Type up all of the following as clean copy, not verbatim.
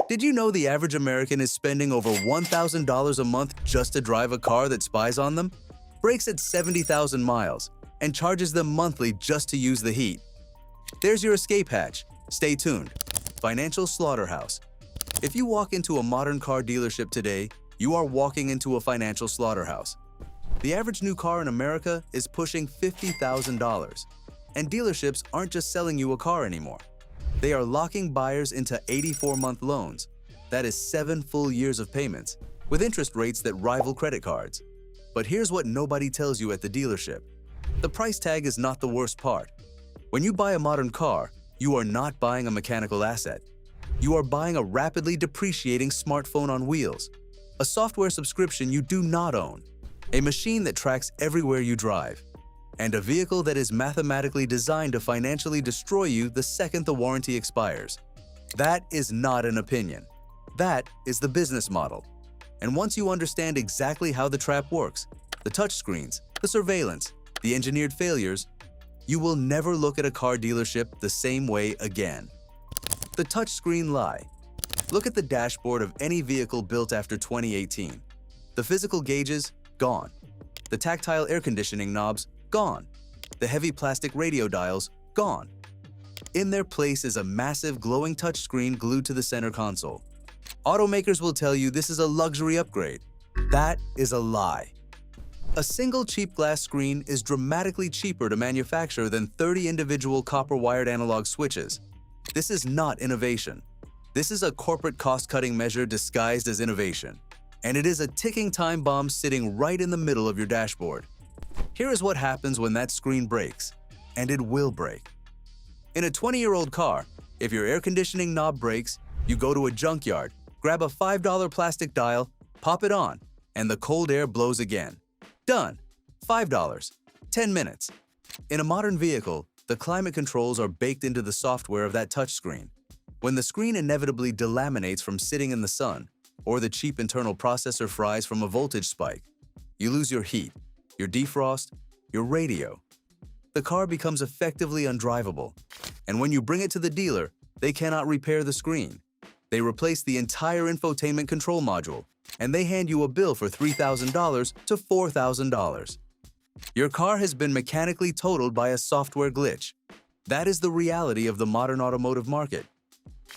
Did you know the average American is spending over $1,000 a month just to drive a car that spies on them, brakes at 70,000 miles, and charges them monthly just to use the heat? There's your escape hatch. Stay tuned. Financial slaughterhouse. If you walk into a modern car dealership today, you are walking into a financial slaughterhouse. The average new car in America is pushing $50,000. And dealerships aren't just selling you a car anymore. They are locking buyers into 84-month loans. That is 7 full years of payments, with interest rates that rival credit cards. But here's what nobody tells you at the dealership. The price tag is not the worst part. When you buy a modern car, you are not buying a mechanical asset. You are buying a rapidly depreciating smartphone on wheels, a software subscription you do not own, a machine that tracks everywhere you drive, and a vehicle that is mathematically designed to financially destroy you the second the warranty expires. That is not an opinion. That is the business model. And once you understand exactly how the trap works, the touchscreens, the surveillance, the engineered failures, you will never look at a car dealership the same way again. The touchscreen lie. Look at the dashboard of any vehicle built after 2018. The physical gauges, gone. The tactile air conditioning knobs, gone. The heavy plastic radio dials, gone. In their place is a massive glowing touchscreen glued to the center console. Automakers will tell you this is a luxury upgrade. That is a lie. A single cheap glass screen is dramatically cheaper to manufacture than 30 individual copper-wired analog switches. This is not innovation. This is a corporate cost-cutting measure disguised as innovation. And it is a ticking time bomb sitting right in the middle of your dashboard. Here is what happens when that screen breaks, and it will break. In a 20-year-old car, if your air conditioning knob breaks, you go to a junkyard, grab a $5 plastic dial, pop it on, and the cold air blows again. Done. $5. 10 minutes. In a modern vehicle, the climate controls are baked into the software of that touchscreen. When the screen inevitably delaminates from sitting in the sun, or the cheap internal processor fries from a voltage spike, you lose your heat, your defrost, your radio. The car becomes effectively undrivable. And when you bring it to the dealer, they cannot repair the screen. They replace the entire infotainment control module, and they hand you a bill for $3,000 to $4,000. Your car has been mechanically totaled by a software glitch. That is the reality of the modern automotive market.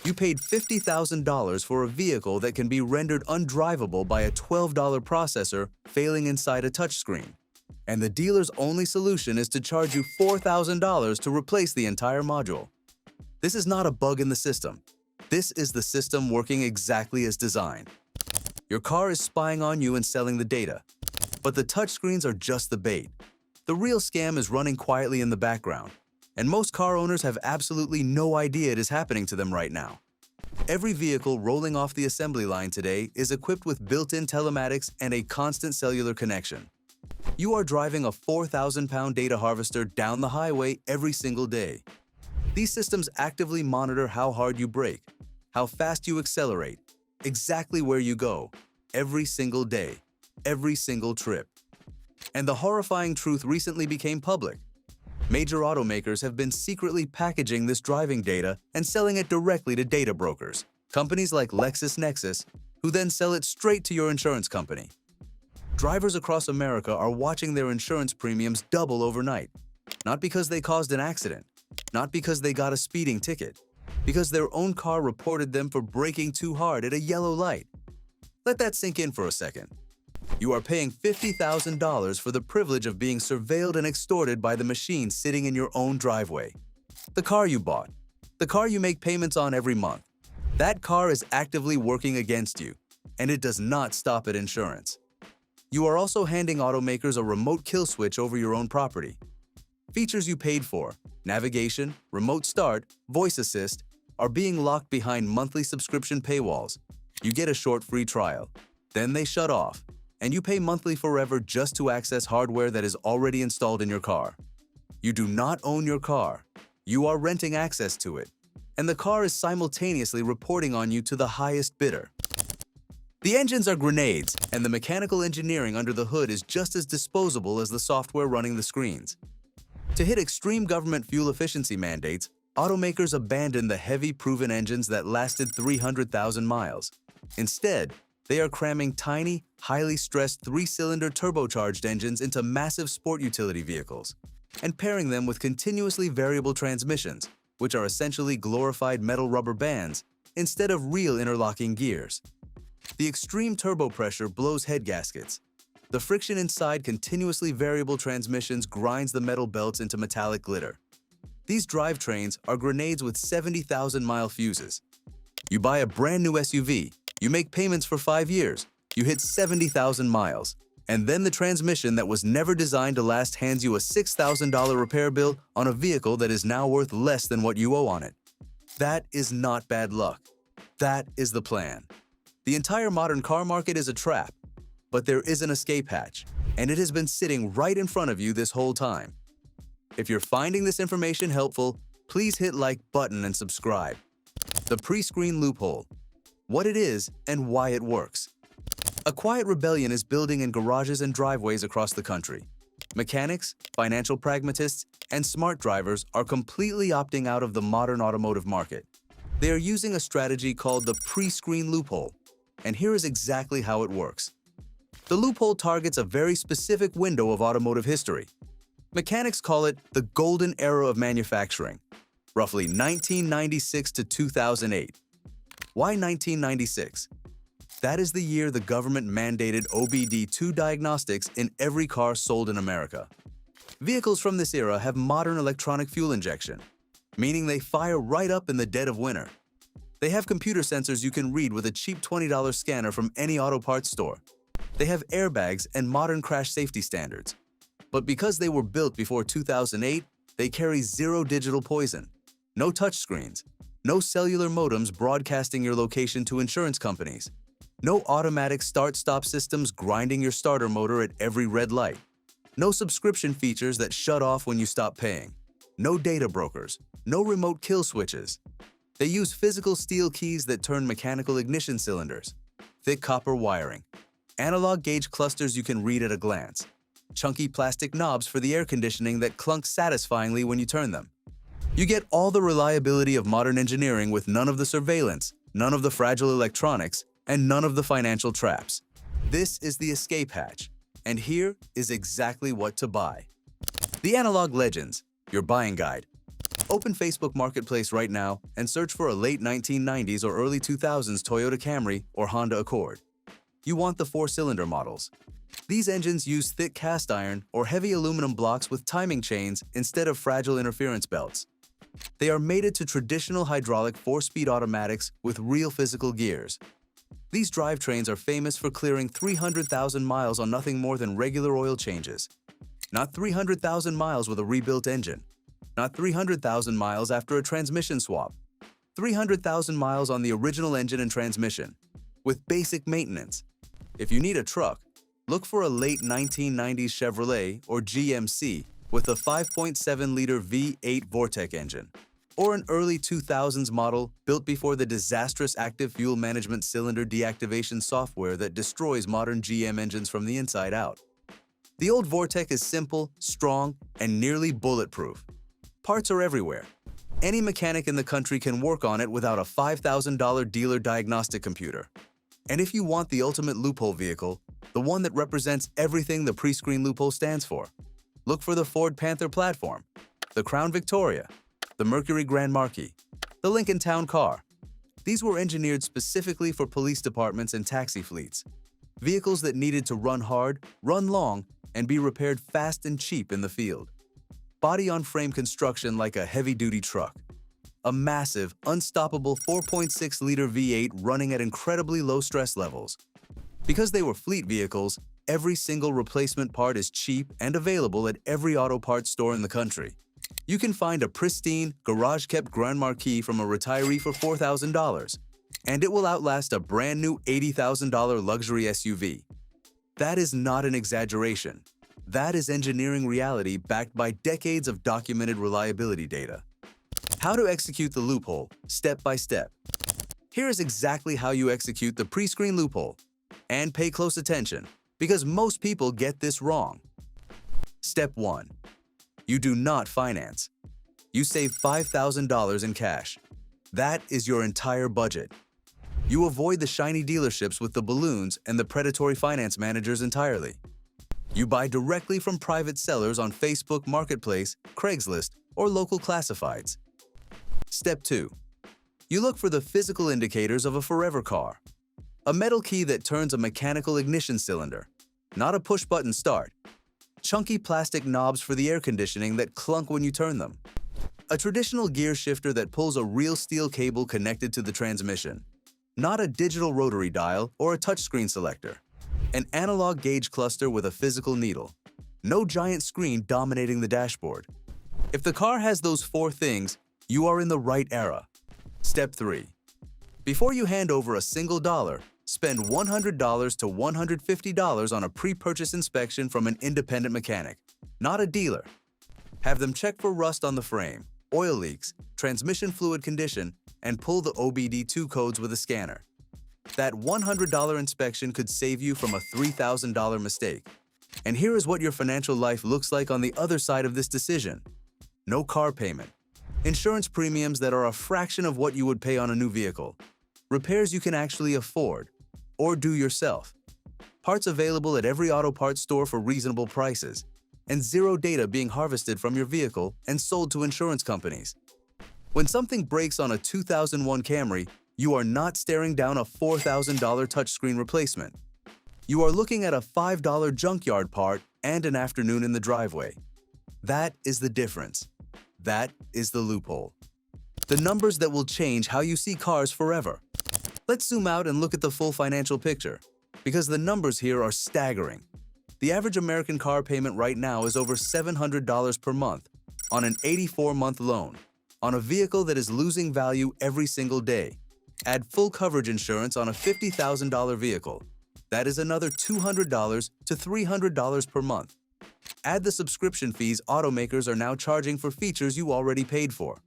You paid $50,000 for a vehicle that can be rendered undrivable by a $12 processor failing inside a touchscreen. And the dealer's only solution is to charge you $4,000 to replace the entire module. This is not a bug in the system. This is the system working exactly as designed. Your car is spying on you and selling the data. But the touchscreens are just the bait. The real scam is running quietly in the background, and most car owners have absolutely no idea it is happening to them right now. Every vehicle rolling off the assembly line today is equipped with built-in telematics and a constant cellular connection. You are driving a 4,000-pound data harvester down the highway every single day. These systems actively monitor how hard you brake, how fast you accelerate, exactly where you go, every single day, every single trip. And the horrifying truth recently became public. Major automakers have been secretly packaging this driving data and selling it directly to data brokers, companies like LexisNexis, who then sell it straight to your insurance company. Drivers across America are watching their insurance premiums double overnight, not because they caused an accident, not because they got a speeding ticket, because their own car reported them for braking too hard at a yellow light. Let that sink in for a second. You are paying $50,000 for the privilege of being surveilled and extorted by the machine sitting in your own driveway. The car you bought, the car you make payments on every month, that car is actively working against you, and it does not stop at insurance. You are also handing automakers a remote kill switch over your own property. Features you paid for, navigation, remote start, voice assist, are being locked behind monthly subscription paywalls. You get a short free trial, then they shut off, and you pay monthly forever just to access hardware that is already installed in your car. You do not own your car. You are renting access to it, and the car is simultaneously reporting on you to the highest bidder. The engines are grenades, and the mechanical engineering under the hood is just as disposable as the software running the screens. To hit extreme government fuel efficiency mandates, Automakers abandoned the heavy, proven engines that lasted 300,000 miles. Instead, they are cramming tiny, highly stressed three-cylinder turbocharged engines into massive sport utility vehicles and pairing them with continuously variable transmissions, which are essentially glorified metal rubber bands instead of real interlocking gears. The extreme turbo pressure blows head gaskets. The friction inside continuously variable transmissions grinds the metal belts into metallic glitter. These drivetrains are grenades with 70,000-mile fuses. You buy a brand new SUV, you make payments for 5 years, you hit 70,000 miles, and then the transmission that was never designed to last hands you a $6,000 repair bill on a vehicle that is now worth less than what you owe on it. That is not bad luck. That is the plan. The entire modern car market is a trap, but there is an escape hatch, and it has been sitting right in front of you this whole time. If you're finding this information helpful, please hit like button and subscribe. The pre-screen loophole. What it is and why it works. A quiet rebellion is building in garages and driveways across the country. Mechanics, financial pragmatists, and smart drivers are completely opting out of the modern automotive market. They are using a strategy called the pre-screen loophole, and here is exactly how it works. The loophole targets a very specific window of automotive history. Mechanics call it the golden era of manufacturing, roughly 1996 to 2008. Why 1996? That is the year the government mandated OBD2 diagnostics in every car sold in America. Vehicles from this era have modern electronic fuel injection, meaning they fire right up in the dead of winter. They have computer sensors you can read with a cheap $20 scanner from any auto parts store. They have airbags and modern crash safety standards. But because they were built before 2008, they carry zero digital poison, no touchscreens, no cellular modems broadcasting your location to insurance companies, no automatic start-stop systems grinding your starter motor at every red light, no subscription features that shut off when you stop paying, no data brokers, no remote kill switches. They use physical steel keys that turn mechanical ignition cylinders, thick copper wiring, analog gauge clusters you can read at a glance, chunky plastic knobs for the air conditioning that clunk satisfyingly when you turn them. You get all the reliability of modern engineering with none of the surveillance, none of the fragile electronics, and none of the financial traps. This is the escape hatch, and here is exactly what to buy. The Analog Legends, your buying guide. Open Facebook Marketplace right now and search for a late 1990s or early 2000s Toyota Camry or Honda Accord. You want the 4-cylinder models. These engines use thick cast iron or heavy aluminum blocks with timing chains instead of fragile interference belts. They are mated to traditional hydraulic 4-speed automatics with real physical gears. These drivetrains are famous for clearing 300,000 miles on nothing more than regular oil changes. Not 300,000 miles with a rebuilt engine. Not 300,000 miles after a transmission swap. 300,000 miles on the original engine and transmission, with basic maintenance. If you need a truck, look for a late 1990s Chevrolet or GMC with a 5.7-liter V8 Vortec engine, or an early 2000s model built before the disastrous active fuel management cylinder deactivation software that destroys modern GM engines from the inside out. The old Vortec is simple, strong, and nearly bulletproof. Parts are everywhere. Any mechanic in the country can work on it without a $5,000 dealer diagnostic computer. And if you want the ultimate loophole vehicle, the one that represents everything the pre-screen loophole stands for, look for the Ford Panther platform, the Crown Victoria, the Mercury Grand Marquis, the Lincoln Town Car. These were engineered specifically for police departments and taxi fleets, vehicles that needed to run hard, run long, and be repaired fast and cheap in the field. Body-on-frame construction like a heavy-duty truck. A massive, unstoppable 4.6-liter V8 running at incredibly low stress levels. Because they were fleet vehicles, every single replacement part is cheap and available at every auto parts store in the country. You can find a pristine, garage-kept Grand Marquis from a retiree for $4,000, and it will outlast a brand new $80,000 luxury SUV. That is not an exaggeration. That is engineering reality backed by decades of documented reliability data. How to execute the loophole, step by step. Here is exactly how you execute the pre-screen loophole. And pay close attention, because most people get this wrong. Step 1. You do not finance. You save $5,000 in cash. That is your entire budget. You avoid the shiny dealerships with the balloons and the predatory finance managers entirely. You buy directly from private sellers on Facebook Marketplace, Craigslist, or local classifieds. Step 2. You look for the physical indicators of a forever car. A metal key that turns a mechanical ignition cylinder, not a push-button start. Chunky plastic knobs for the air conditioning that clunk when you turn them. A traditional gear shifter that pulls a real steel cable connected to the transmission, not a digital rotary dial or a touchscreen selector. An analog gauge cluster with a physical needle. No giant screen dominating the dashboard. If the car has those 4 things, you are in the right era. Step 3. Before you hand over a single dollar, spend $100 to $150 on a pre-purchase inspection from an independent mechanic, not a dealer. Have them check for rust on the frame, oil leaks, transmission fluid condition, and pull the OBD2 codes with a scanner. That $100 inspection could save you from a $3,000 mistake. And here is what your financial life looks like on the other side of this decision. No car payment. Insurance premiums that are a fraction of what you would pay on a new vehicle. Repairs you can actually afford or do yourself. Parts available at every auto parts store for reasonable prices. And zero data being harvested from your vehicle and sold to insurance companies. When something breaks on a 2001 Camry, you are not staring down a $4,000 touchscreen replacement. You are looking at a $5 junkyard part and an afternoon in the driveway. That is the difference. That is the loophole. The numbers that will change how you see cars forever. Let's zoom out and look at the full financial picture, because the numbers here are staggering. The average American car payment right now is over $700 per month on an 84-month loan, on a vehicle that is losing value every single day. Add full coverage insurance on a $50,000 vehicle. That is another $200 to $300 per month. Add the subscription fees automakers are now charging for features you already paid for.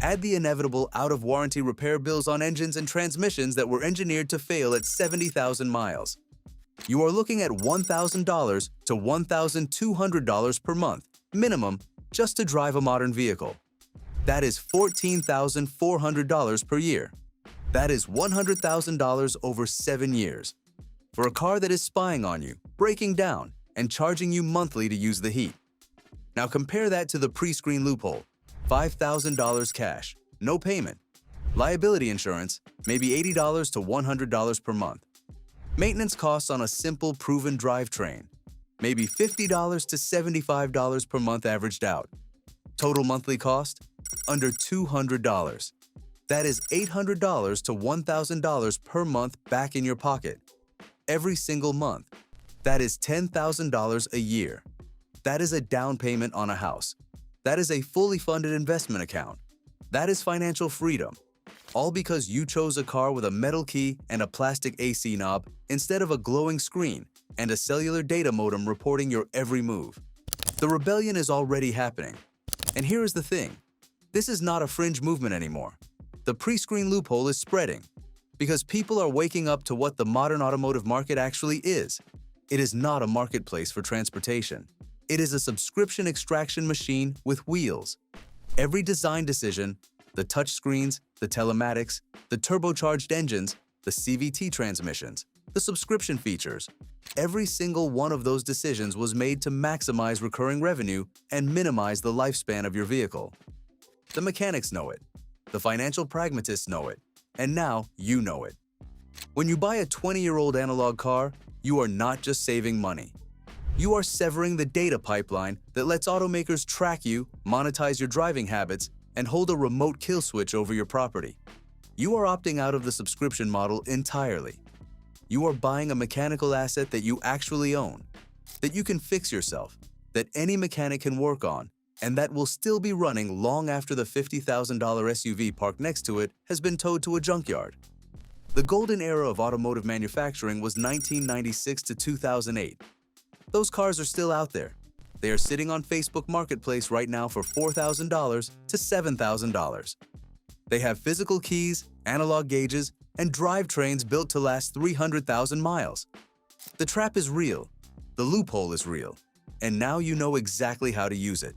Add the inevitable out-of-warranty repair bills on engines and transmissions that were engineered to fail at 70,000 miles. You are looking at $1,000 to $1,200 per month, minimum, just to drive a modern vehicle. That is $14,400 per year. That is $100,000 over 7 years. For a car that is spying on you, breaking down, and charging you monthly to use the heat. Now compare that to the pre-screen loophole. $5,000 cash, no payment. Liability insurance, maybe $80 to $100 per month. Maintenance costs on a simple, proven drivetrain, maybe $50 to $75 per month averaged out. Total monthly cost? Under $200. That is $800 to $1,000 per month back in your pocket. Every single month. That is $10,000 a year. That is a down payment on a house. That is a fully funded investment account. That is financial freedom. All because you chose a car with a metal key and a plastic AC knob instead of a glowing screen and a cellular data modem reporting your every move. The rebellion is already happening. And here is the thing. This is not a fringe movement anymore. The pre-screen loophole is spreading because people are waking up to what the modern automotive market actually is. It is not a marketplace for transportation. It is a subscription extraction machine with wheels. Every design decision, the touchscreens, the telematics, the turbocharged engines, the CVT transmissions, the subscription features, every single one of those decisions was made to maximize recurring revenue and minimize the lifespan of your vehicle. The mechanics know it. The financial pragmatists know it. And now you know it. When you buy a 20-year-old analog car, you are not just saving money. You are severing the data pipeline that lets automakers track you, monetize your driving habits, and hold a remote kill switch over your property. You are opting out of the subscription model entirely. You are buying a mechanical asset that you actually own, that you can fix yourself, that any mechanic can work on, and that will still be running long after the $50,000 SUV parked next to it has been towed to a junkyard. The golden era of automotive manufacturing was 1996 to 2008. Those cars are still out there. They are sitting on Facebook Marketplace right now for $4,000 to $7,000. They have physical keys, analog gauges, and drivetrains built to last 300,000 miles. The trap is real. The loophole is real. And now you know exactly how to use it.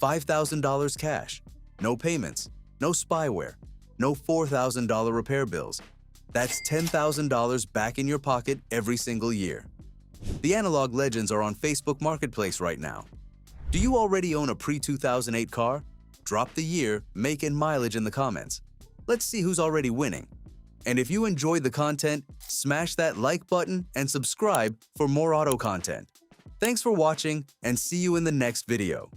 $5,000 cash, no payments, no spyware, no $4,000 repair bills. That's $10,000 back in your pocket every single year. The analog legends are on Facebook Marketplace right now. Do you already own a pre-2008 car? Drop the year, make, and mileage in the comments. Let's see who's already winning. And if you enjoyed the content, smash that like button and subscribe for more auto content. Thanks for watching, and see you in the next video.